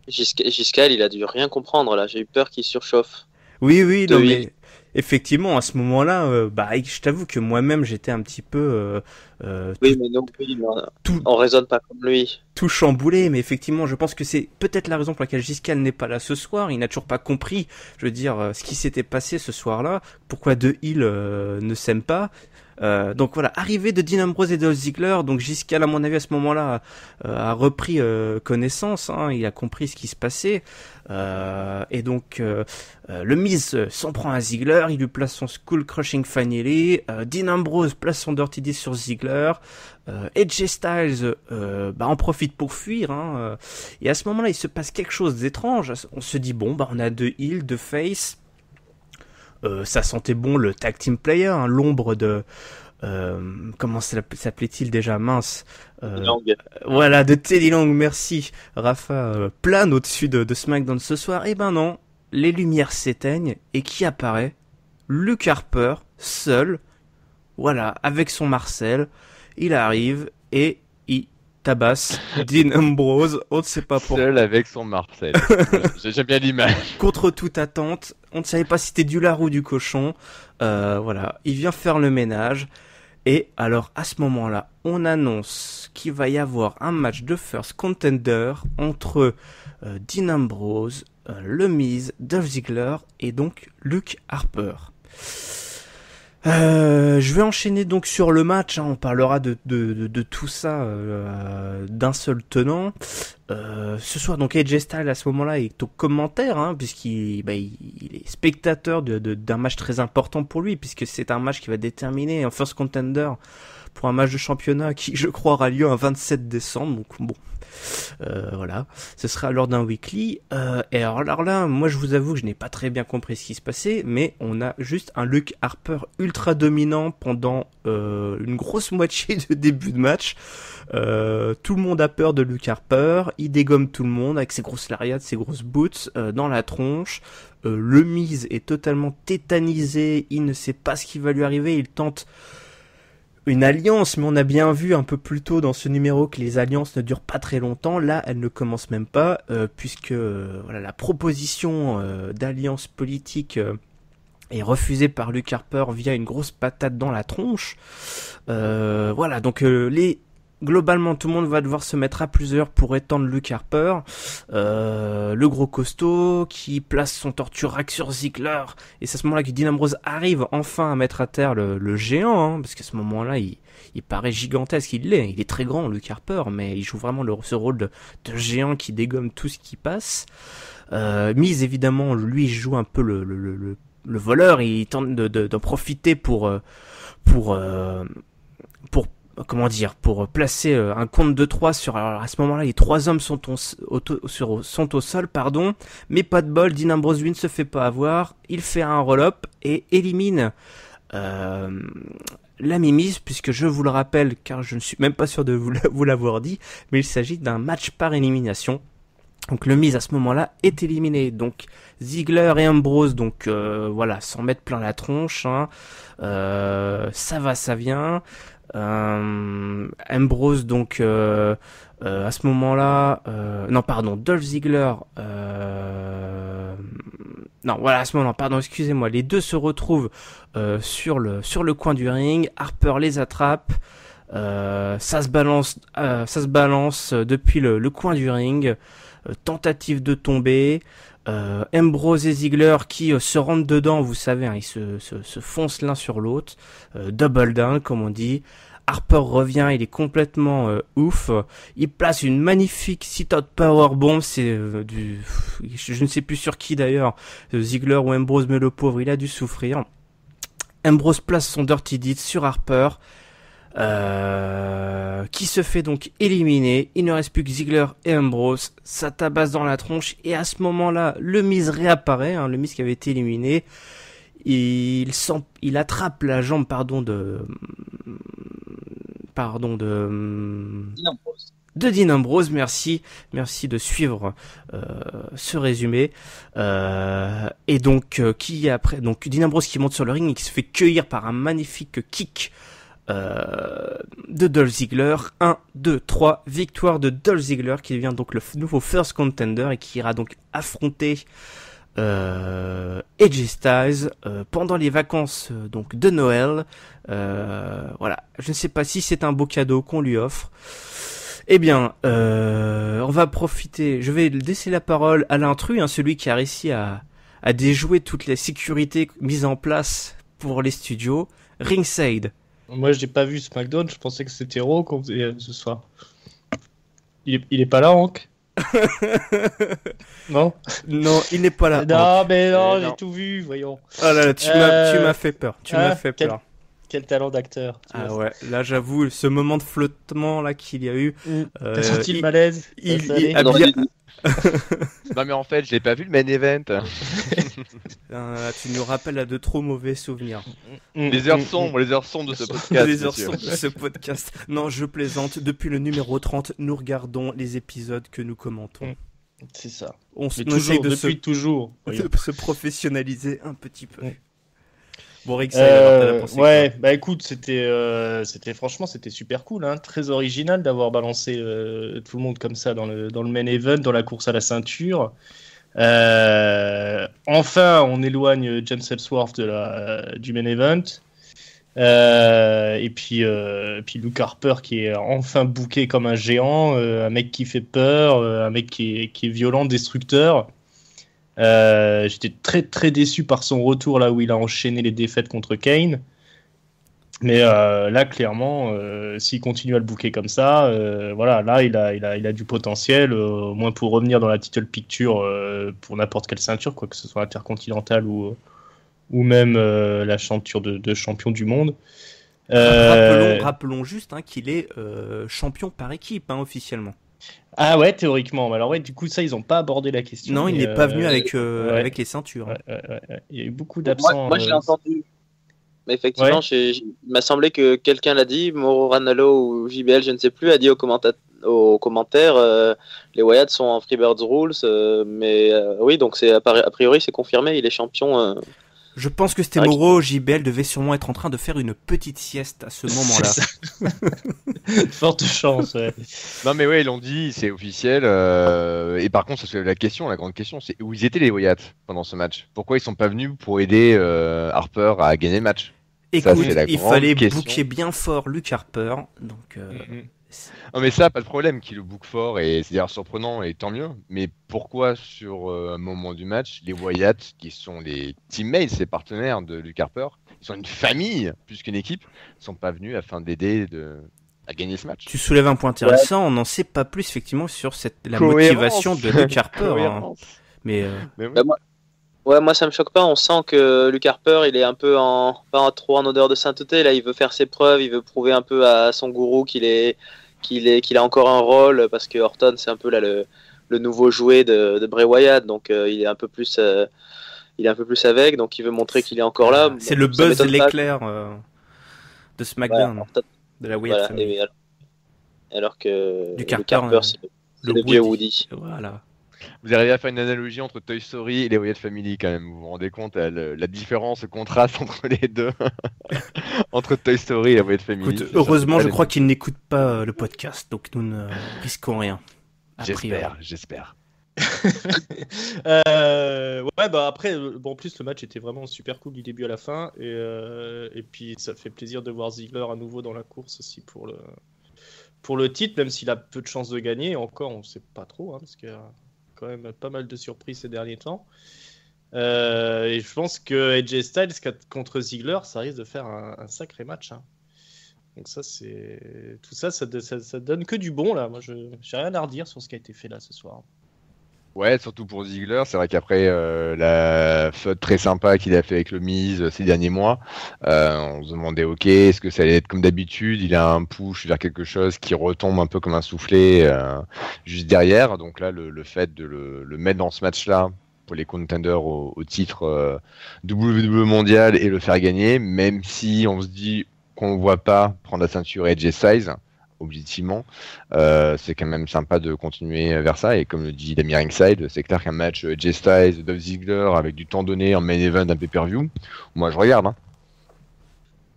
Giscal, il a dû rien comprendre là, j'ai eu peur qu'il surchauffe. Oui, non mais effectivement à ce moment-là, je t'avoue que moi-même j'étais un petit peu on raisonne pas comme lui. Tout chamboulé, mais effectivement, je pense que c'est peut-être la raison pour laquelle Giscal n'est pas là ce soir. Il n'a toujours pas compris, je veux dire, ce qui s'était passé ce soir-là, pourquoi deux heels ne s'aiment pas. Donc voilà, arrivée de Dean Ambrose et de Ziggler, donc Giscal à mon avis à ce moment-là a repris connaissance, il a compris ce qui se passait, et donc le Miz s'en prend à Ziggler, il lui place son Skull Crushing Finale, Dean Ambrose place son Dirty Deeds sur Ziggler, AJ Styles en profite pour fuir, et à ce moment-là il se passe quelque chose d'étrange. On se dit bon on a deux heels, deux face. Ça sentait bon le tag team player, l'ombre de comment s'appelait-il déjà, mince, voilà, de Teddy Long, merci Rafa, plane au-dessus de SmackDown ce soir. Et ben non, les lumières s'éteignent et qui apparaît? Luke Harper, seul, voilà, avec son Marcel, il arrive et il tabasse Dean Ambrose, on ne sait pas pourquoi. Seul avec son Marcel. J'aime bien l'image. Contre toute attente, on ne savait pas si c'était du lard ou du cochon. Voilà, il vient faire le ménage. Et alors, à ce moment-là, on annonce qu'il va y avoir un match de First Contender entre Dean Ambrose, le Miz, Dolph Ziggler et donc Luke Harper. Je vais enchaîner donc sur le match, on parlera de tout ça d'un seul tenant. Ce soir donc AJ Styles à ce moment-là est au commentaire, puisqu'il est spectateur d'un match très important pour lui, puisque c'est un match qui va déterminer un First Contender pour un match de championnat qui je crois aura lieu un 27 décembre, donc bon. Voilà, ce sera lors d'un weekly. Et alors là, moi je vous avoue que je n'ai pas très bien compris ce qui se passait, mais on a juste un Luke Harper ultra dominant pendant une grosse moitié de début de match. Tout le monde a peur de Luke Harper, il dégomme tout le monde avec ses grosses lariats, ses grosses boots dans la tronche. Le Miz est totalement tétanisé, il ne sait pas ce qui va lui arriver, il tente une alliance, mais on a bien vu un peu plus tôt dans ce numéro que les alliances ne durent pas très longtemps. Là, elles ne commencent même pas, puisque la proposition d'alliance politique est refusée par Luke Harper via une grosse patate dans la tronche. Voilà, donc les globalement, tout le monde va devoir se mettre à plusieurs pour étendre Luke Harper. Le gros costaud qui place son torture rack sur Ziggler. Et c'est à ce moment-là que Dean Ambrose arrive enfin à mettre à terre le géant. Hein, parce qu'à ce moment-là, il paraît gigantesque. Il est très grand, Luke Harper. Mais il joue vraiment ce rôle de géant qui dégomme tout ce qui passe. Miz, évidemment, lui, joue un peu le voleur. Il tente d'en profiter pour placer un compte de 3 sur. Alors à ce moment-là, les 3 hommes sont au sol, mais pas de bol. Dean Ambrose lui ne se fait pas avoir. Il fait un roll-up et élimine la Miz, puisque je vous le rappelle, car je ne suis même pas sûr de vous l'avoir dit, mais il s'agit d'un match par élimination. Donc le Miz à ce moment-là est éliminé. Donc Ziggler et Ambrose, s'en mettent plein la tronche. Hein. Ça va, ça vient. Ambrose à ce moment-là Dolph Ziggler à ce moment-là excusez-moi, les deux se retrouvent sur le coin du ring. Harper les attrape, ça se balance depuis le coin du ring, tentative de tomber. Ambrose et Ziggler qui se rentrent dedans, vous savez, hein, ils se foncent l'un sur l'autre, double down comme on dit. Harper revient, il est complètement ouf. Il place une magnifique sit-out powerbomb, c'est je ne sais plus sur qui d'ailleurs, Ziggler ou Ambrose, mais le pauvre, il a dû souffrir. Ambrose place son Dirty Deed sur Harper, qui se fait donc éliminer. Il ne reste plus que Ziggler et Ambrose, ça tabasse dans la tronche, et à ce moment-là, le Miz réapparaît, hein, le Miz qui avait été éliminé. Il attrape la jambe de Dean Ambrose. Merci de suivre ce résumé. Et donc Dean Ambrose qui monte sur le ring et qui se fait cueillir par un magnifique kick de Dolph Ziggler. 1, 2, 3, victoire de Dolph Ziggler qui devient donc le nouveau first contender et qui ira donc affronter AJ Styles pendant les vacances de Noël. Je ne sais pas si c'est un beau cadeau qu'on lui offre. Eh bien, on va profiter. Je vais laisser la parole à l'intrus, hein, celui qui a réussi à déjouer toutes les sécurités mises en place pour les studios. Ringside. Moi, je n'ai pas vu SmackDown. Je pensais que c'était Raw qu'on faisait ce soir. Il est pas là, Hank? Non, il n'est pas là. Non, mais non, j'ai tout vu, voyons. Ah là, tu m'as fait peur. Quel talent d'acteur. Ouais, là j'avoue, ce moment de flottement là qu'il y a eu. T'as senti le malaise? Il a bien. Non mais en fait, je l'ai pas vu le main event. Tu nous rappelles à de trop mauvais souvenirs. Les heures sombres de ce podcast. Les heures sombres de ce podcast. Non, je plaisante. Depuis le numéro 30, nous regardons les épisodes que nous commentons. C'est ça. On essaie toujours. De se professionnaliser un petit peu. Bon, Rick, bah écoute, c'était franchement, c'était super cool, hein, très original d'avoir balancé tout le monde comme ça dans le main event, dans la course à la ceinture. Enfin, on éloigne James Ellsworth du main event. Et puis Luke Harper qui est enfin booké comme un géant, un mec qui fait peur, un mec qui est violent, destructeur. J'étais très très déçu par son retour là où il a enchaîné les défaites contre Kane, mais là clairement s'il continue à le booker comme ça, là il a du potentiel, au moins pour revenir dans la title picture pour n'importe quelle ceinture, quoi que ce soit intercontinentale ou même la ceinture de champion du monde. Rappelons juste qu'il est champion par équipe, hein, officiellement. Ah ouais, théoriquement. Alors ouais, du coup ça ils ont pas abordé la question. Non, il n'est pas venu avec les ceintures. Ouais. Il y a eu beaucoup d'absents. Moi je l'ai entendu. Mais effectivement, il m'a semblé que quelqu'un l'a dit, Mauro Ranallo ou JBL, je ne sais plus, a dit aux commentaires, les Wyatt sont en Freebirds Rules, mais oui, donc a priori c'est confirmé, il est champion. Je pense que c'était Mauro. JBL devait sûrement être en train de faire une petite sieste à ce moment-là. Forte chance, ouais. Non mais ouais, ils l'ont dit, c'est officiel. Et par contre, la grande question, c'est où ils étaient les Wyatt pendant ce match? Pourquoi ils sont pas venus pour aider Harper à gagner le match? Écoute, il fallait booker bien fort Luke Harper. Donc Non mais ça, pas de problème, qu'il le book fort et c'est d'ailleurs surprenant et tant mieux. Mais pourquoi sur un moment du match, les Wyatt, qui sont les teammates, les partenaires de Luke Harper, ils sont une famille plus qu'une équipe, sont pas venus afin d'aider à gagner ce match? Tu soulèves un point intéressant, on n'en sait pas plus effectivement sur la motivation de Luke Harper. Hein. Mais oui. Moi ça me choque pas, on sent que Luke Harper il est un peu trop en odeur de sainteté, là il veut faire ses preuves, il veut prouver un peu à son gourou qu'il a encore un rôle, parce que Orton c'est un peu là le nouveau jouet de Bray Wyatt, donc il est un peu plus avec, donc il veut montrer qu'il est encore là. C'est le buzz de l'éclair de SmackDown, voilà, de la Wyatt family. Alors que Luke Harper Harper, c'est le vieux Woody. Voilà. Vous arrivez à faire une analogie entre Toy Story et les Wyatt Family quand même. Vous vous rendez compte la différence, le contraste entre les deux, entre Toy Story et les Wyatt Family. Écoute, heureusement, je crois qu'ils n'écoutent pas le podcast, donc nous ne risquons rien. J'espère. Après, en plus le match était vraiment super cool du début à la fin, et puis ça fait plaisir de voir Ziggler à nouveau dans la course aussi pour le titre, même s'il a peu de chances de gagner. Encore, on sait pas trop, parce qu'il y a quand même pas mal de surprises ces derniers temps. Et je pense que AJ Styles contre Ziggler, ça risque de faire un sacré match. Donc ça, ça donne que du bon là. Moi, j'ai rien à redire sur ce qui a été fait là ce soir. Ouais, surtout pour Ziggler, c'est vrai qu'après la feud très sympa qu'il a fait avec le Miz ces derniers mois, on se demandait ok, est-ce que ça allait être comme d'habitude, il a un push vers quelque chose qui retombe un peu comme un soufflet juste derrière, donc là le fait de le mettre dans ce match-là pour les contenders au titre WWE mondial et le faire gagner, même si on se dit qu'on ne voit pas prendre la ceinture AJ Styles, objectivement, c'est quand même sympa de continuer vers ça, et comme le dit Damien Ringside, c'est clair qu'un match AJ Styles, Dolph Ziggler avec du temps donné en main event, un pay-per-view, moi je regarde.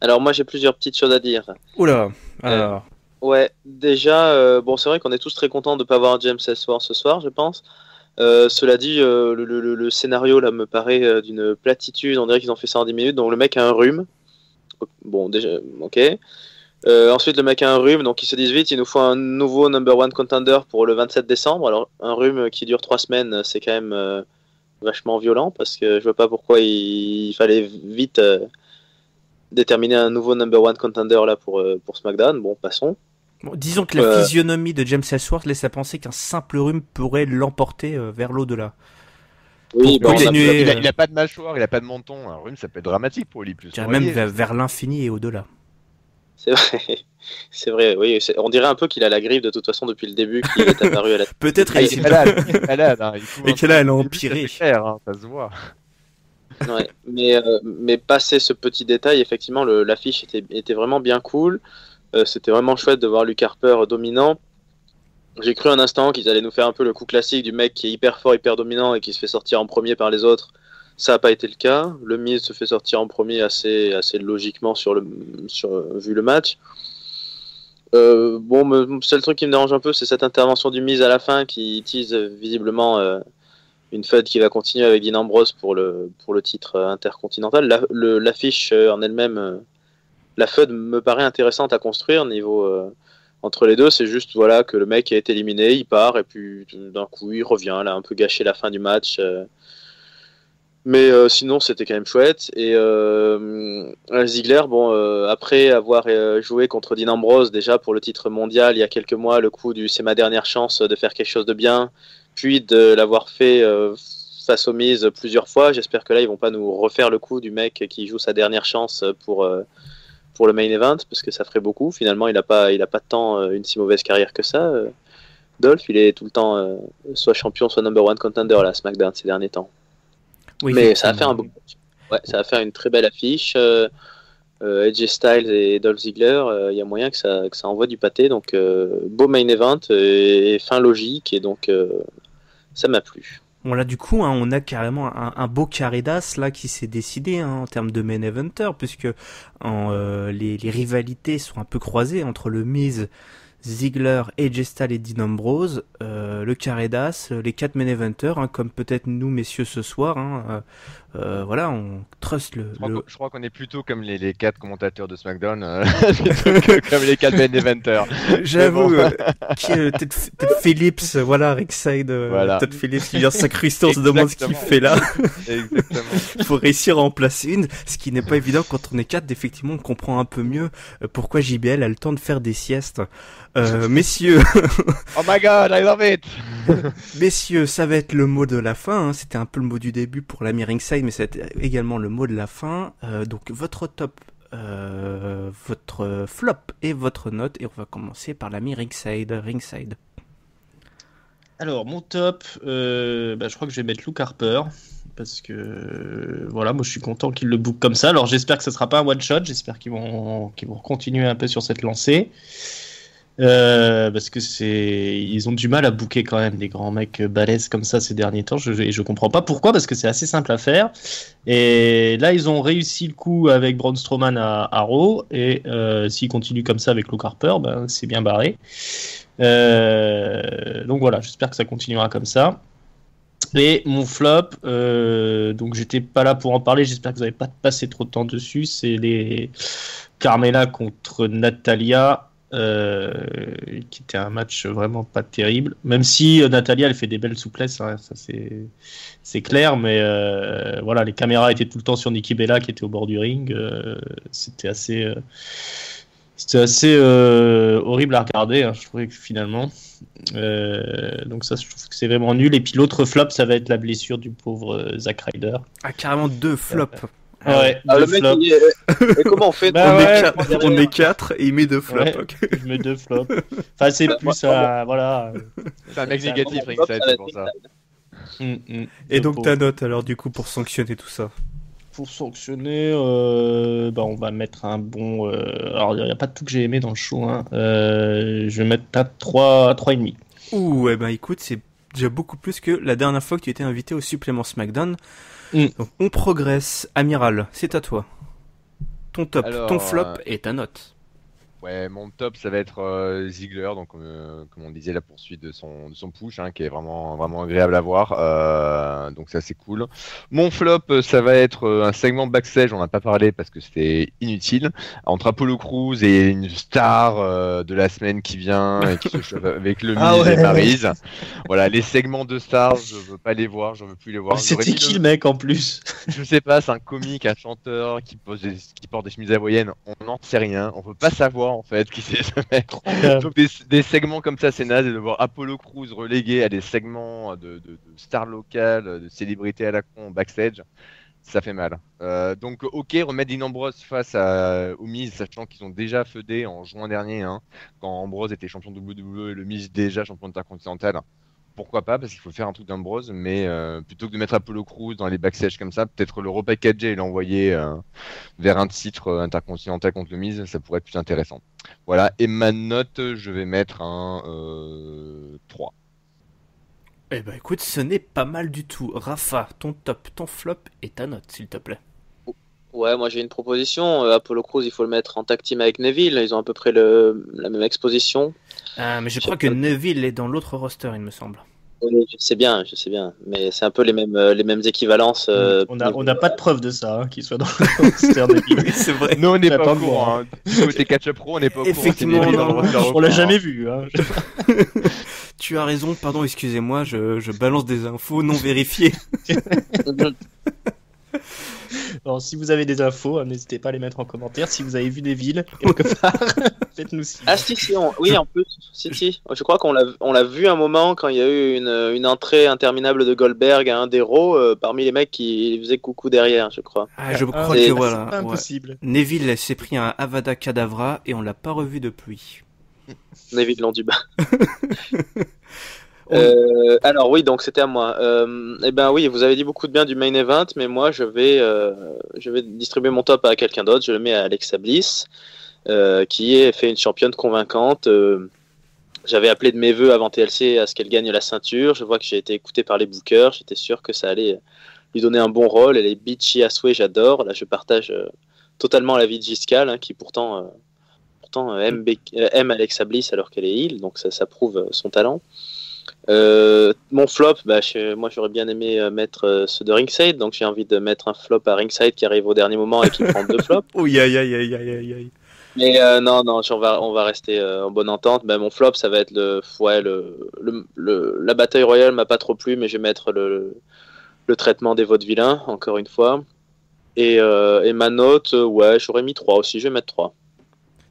Alors moi j'ai plusieurs petites choses à dire. Oula, alors... Ouais, déjà, c'est vrai qu'on est tous très contents de ne pas voir James Ellsworth ce soir, je pense. Cela dit, le scénario là me paraît d'une platitude, on dirait qu'ils ont fait ça en 10 minutes, donc le mec a un rhume. Bon, déjà, ok. Ensuite, le mec a un rhume, donc ils se disent vite, il nous faut un nouveau number one contender pour le 27 décembre. Alors, un rhume qui dure 3 semaines, c'est quand même vachement violent, parce que je vois pas pourquoi il fallait vite déterminer un nouveau number one contender là pour SmackDown. Bon, passons. Bon, disons que la physionomie de James Ellsworth laisse à penser qu'un simple rhume pourrait l'emporter vers l'au-delà. Oui, il n'a pas de mâchoire, il n'a pas de menton. Un rhume, ça peut être dramatique pour lui. Même vers l'infini et au-delà. C'est vrai, oui. On dirait un peu qu'il a la grippe de toute façon depuis le début, qu'il est apparu à la... Peut-être il est malade. Et que là, elle a empiré. Ça se voit. Ouais, mais passé ce petit détail, effectivement, l'affiche était vraiment bien cool. C'était vraiment chouette de voir Luke Harper dominant. J'ai cru un instant qu'ils allaient nous faire un peu le coup classique du mec qui est hyper fort, hyper dominant et qui se fait sortir en premier par les autres. Ça n'a pas été le cas. Le Miz se fait sortir en premier assez logiquement vu le match. Le seul truc qui me dérange un peu, c'est cette intervention du Miz à la fin qui tease visiblement une feud qui va continuer avec Dean Ambrose pour le titre intercontinental. L'affiche en elle-même, la feud me paraît intéressante à construire niveau entre les deux. C'est juste que le mec a été éliminé, il part et puis d'un coup il revient. Là, un peu gâché la fin du match. Mais sinon, c'était quand même chouette. Et Ziggler, après avoir joué contre Dean Ambrose déjà pour le titre mondial il y a quelques mois, le coup du c'est ma dernière chance de faire quelque chose de bien, puis de l'avoir fait face aux Miz plusieurs fois, j'espère que là ils vont pas nous refaire le coup du mec qui joue sa dernière chance pour le main event, parce que ça ferait beaucoup. Finalement, il a pas tant une si mauvaise carrière que ça. Dolph, il est tout le temps soit champion, soit number one contender là, à SmackDown ces derniers temps. Oui, mais ça va faire ça va faire une très belle affiche. AJ Styles et Dolph Ziggler, il y a moyen que ça envoie du pâté. Donc beau main event et fin logique, et donc ça m'a plu. Bon là du coup on a carrément un beau carré d'as là qui s'est décidé en termes de main eventer, puisque les rivalités sont un peu croisées entre le Miz, Ziggler, AJ Styles et Dean Ambrose, le carré d'as, les 4 main eventers, hein, comme peut-être nous messieurs ce soir. Hein, voilà, on trust Je crois qu'on est plutôt comme les 4 commentateurs de SmackDown, plutôt que comme les 4 main eventers. J'avoue, peut-être Phillips, voilà, Ringside, Voilà. Todd Phillips qui vient s'incruster, on se demande ce qu'il fait là. Exactement. Faut réussir à en placer une, ce qui n'est pas évident quand on est 4. Effectivement, on comprend un peu mieux pourquoi JBL a le temps de faire des siestes. Messieurs, Oh my god, I love it. messieurs, ça va être le mot de la fin. Hein. C'était un peu le mot du début pour l'ami Ringside, mais c'est également le mot de la fin. Donc votre top, votre flop et votre note. Et on va commencer par l'ami Ringside. Alors, mon top, je crois que je vais mettre Luke Harper. Parce que, voilà, moi je suis content qu'ils le bookent comme ça. Alors, j'espère que ce ne sera pas un one-shot. J'espère qu'ils vont continuer un peu sur cette lancée. Parce que ils ont du mal à booker quand même des grands mecs balèzes comme ça ces derniers temps. Je comprends pas pourquoi, parce que c'est assez simple à faire. Et là, ils ont réussi le coup avec Braun Strowman à Raw. Et s'ils continuent comme ça avec Luke Harper, c'est bien barré. Donc voilà, j'espère que ça continuera comme ça. Et mon flop, donc j'étais pas là pour en parler, j'espère que vous n'avez pas passé trop de temps dessus, c'est les Carmella contre Natalya, qui était un match vraiment pas terrible, même si Natalya elle fait des belles souplesses, hein, ça c'est clair, mais voilà, les caméras étaient tout le temps sur Nikki Bella qui était au bord du ring, c'était assez horrible à regarder, hein, je trouvais que finalement. Donc ça, je trouve que c'est vraiment nul. Et puis l'autre flop, ça va être la blessure du pauvre Zack Ryder. Ah, carrément 2 flops. Ouais, le mec, et comment on fait On est 4 et il met 2 flops. Ouais, Okay. Je mets 2 flops. Enfin, c'est plus voilà. C'est un mec négatif, Ringside, c'est pour ça. Et donc ta note, alors, du coup, pour sanctionner tout ça? Pour sanctionner, on va mettre un bon. Alors, il n'y a pas de tout que j'ai aimé dans le show. Hein. Je vais mettre à 3,5. Ouh, écoute, c'est déjà beaucoup plus que la dernière fois que tu étais invité au supplément SmackDown. Donc, on progresse. Amiral, c'est à toi. Ton top, ton flop et ta note. Ouais, mon top, ça va être Ziggler, donc comme on disait, la poursuite de son push, hein, qui est vraiment, vraiment agréable à voir. Donc ça, c'est cool. Mon flop, ça va être un segment backstage, on n'a pas parlé parce que c'était inutile, entre Apollo Crews et une star de la semaine qui vient, et qui se chauffe avec le Miz et Maryse. Voilà, les segments de stars, je veux pas les voir, je veux plus les voir. C'était qui le mec en plus? Je sais pas, c'est un comique, un chanteur qui porte des chemises hawaïennes, on n'en sait rien, on peut pas savoir en fait qui c'est ce mec. Donc des segments comme ça, c'est naze, et de voir Apollo Crews relégué à des segments de stars locales, de célébrités à la con backstage, ça fait mal. Donc ok, remettre Dean Ambrose face au Miz, sachant qu'ils ont déjà feudé en juin dernier, hein, quand Ambrose était champion de WWE et le Miz déjà champion intercontinental. Pourquoi pas, parce qu'il faut faire un truc d'Ambrose, mais plutôt que de mettre Apollo Crews dans les backstage comme ça, peut-être le repackager et l'envoyer vers un titre intercontinental contre le Miz, ça pourrait être plus intéressant. Voilà, et ma note, je vais mettre un 3. Eh ben écoute, ce n'est pas mal du tout. Rafa, ton top, ton flop et ta note, s'il te plaît. Ouais, moi j'ai une proposition. Apollo Crews, il faut le mettre en tag team avec Neville. Ils ont à peu près la même exposition. Mais je crois que Neville est dans l'autre roster, il me semble. Oui, je sais bien. Mais c'est un peu les mêmes équivalences. On n'a pas de preuve de ça, hein, qu'il soit dans le roster Neville. C'est vrai. Nous, on n'est pas au courant. Hein. Du côté catch-up pro, on n'est pas au courant. Effectivement, on l'a jamais vu. Hein. Tu as raison, pardon, excusez-moi, je balance des infos non vérifiées. Alors, si vous avez des infos, n'hésitez pas à les mettre en commentaire. Si vous avez vu des villes, quelque part, faites-nous signe. Ah si, en plus, si. Je crois qu'on l'a vu un moment quand il y a eu une entrée interminable de Goldberg à un des Raw, parmi les mecs qui faisaient coucou derrière, je crois. Je crois que voilà. C'est pas impossible. Ouais. Neville s'est pris un Avada Kedavra et on l'a pas revu depuis. Neville Londuba. Alors oui, donc c'était à moi. Oui, vous avez dit beaucoup de bien du main event, mais moi je vais distribuer mon top à quelqu'un d'autre. Je le mets à Alexa Bliss, qui a fait une championne convaincante. J'avais appelé de mes vœux avant TLC à ce qu'elle gagne la ceinture. Je vois que j'ai été écouté par les bookers. J'étais sûr que ça allait lui donner un bon rôle. Elle est bitchy à souhait, j'adore. Là, je partage totalement l'avis de Giscal, hein, qui pourtant pourtant aime Alexa Bliss alors qu'elle est heel, donc ça prouve son talent. Mon flop, moi j'aurais bien aimé mettre ceux de Ringside, donc j'ai envie de mettre un flop à Ringside qui arrive au dernier moment et qui prend 2 flops. Oui, aïe. Mais non, on va rester en bonne entente. Mon flop, ça va être la bataille royale m'a pas trop plu, mais je vais mettre le traitement des vaudevillains, encore une fois. Et ma note, j'aurais mis 3 aussi, je vais mettre 3.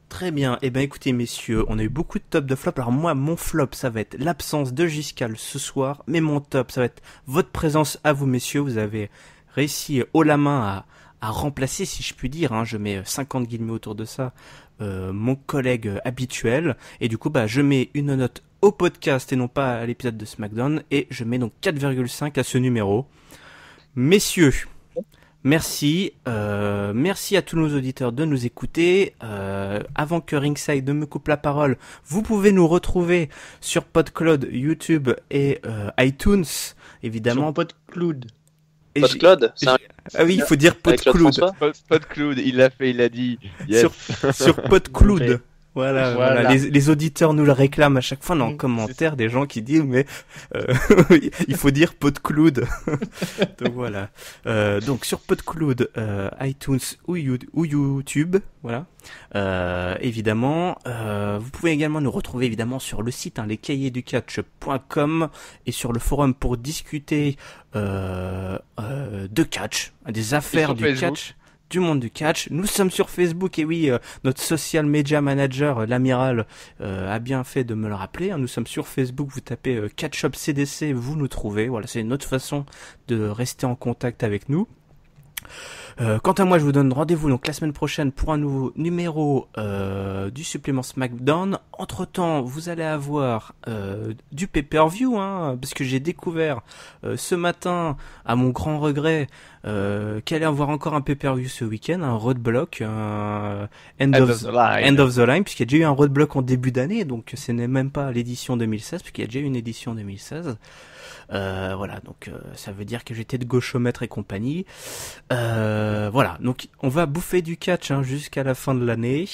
Très bien. Eh bien, écoutez, messieurs, on a eu beaucoup de top de flop. Alors moi, mon flop, ça va être l'absence de Giscal ce soir. Mais mon top, ça va être votre présence à vous, messieurs. Vous avez réussi haut la main à remplacer, si je puis dire, hein, je mets 50 guillemets autour de ça, mon collègue habituel. Et du coup, je mets une note au podcast et non pas à l'épisode de SmackDown. Et je mets donc 4,5 à ce numéro. Messieurs, merci. Merci à tous nos auditeurs de nous écouter. Avant que Ringside ne me coupe la parole, vous pouvez nous retrouver sur PodCloud, YouTube et iTunes, évidemment. Sur PodCloud. PodCloud, ah oui, il faut dire PodCloud. PodCloud, il l'a fait, il l'a dit. Yes. Sur PodCloud. Voilà. Les auditeurs nous le réclament à chaque fois. On a en commentaire des gens qui disent mais il faut dire PodCloud. Donc voilà. Donc sur PodCloud, iTunes ou YouTube, voilà. Évidemment, vous pouvez également nous retrouver évidemment sur le site lescahiers-du-catch.com et sur le forum pour discuter de catch, des affaires du Facebook. Catch. Du monde du catch. Nous sommes sur Facebook et oui, notre social media manager, l'amiral, a bien fait de me le rappeler. Nous sommes sur Facebook, vous tapez Catch Up CDC, vous nous trouvez. Voilà, c'est une autre façon de rester en contact avec nous. Quant à moi, je vous donne rendez-vous donc la semaine prochaine pour un nouveau numéro du supplément SmackDown. Entre-temps, vous allez avoir du pay-per-view, parce que j'ai découvert ce matin, à mon grand regret, qu'il allait avoir encore un pay-per-view ce week-end, un roadblock, un End of the Line, puisqu'il y a déjà eu un roadblock en début d'année, donc ce n'est même pas l'édition 2016, puisqu'il y a déjà eu une édition 2016. Voilà, donc ça veut dire que j'étais de gauchomètre et compagnie. Voilà, donc on va bouffer du catch jusqu'à la fin de l'année.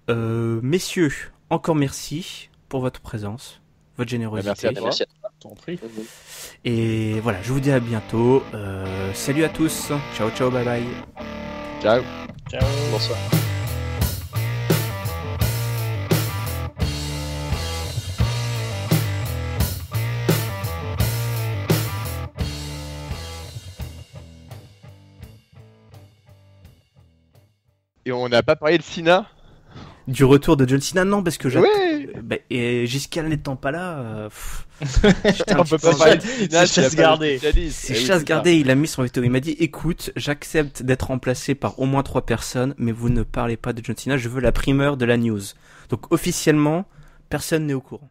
Messieurs, encore merci pour votre présence, votre générosité. Merci à toi. Merci à toi. T'en prie. Et voilà, je vous dis à bientôt. Salut à tous. Ciao, bye bye. Ciao. Ciao. Bonsoir. Et on n'a pas parlé de Cena. Du retour de John Cena, non, parce que Ouais. et Giscard n'étant pas là, On peut pas parler de Cena. C'est chasse gardée. c'est chasse gardée. Il a mis son veto. Il m'a dit, écoute, j'accepte d'être remplacé par au moins 3 personnes, mais vous ne parlez pas de John Cena. Je veux la primeur de la news. Donc officiellement, personne n'est au courant.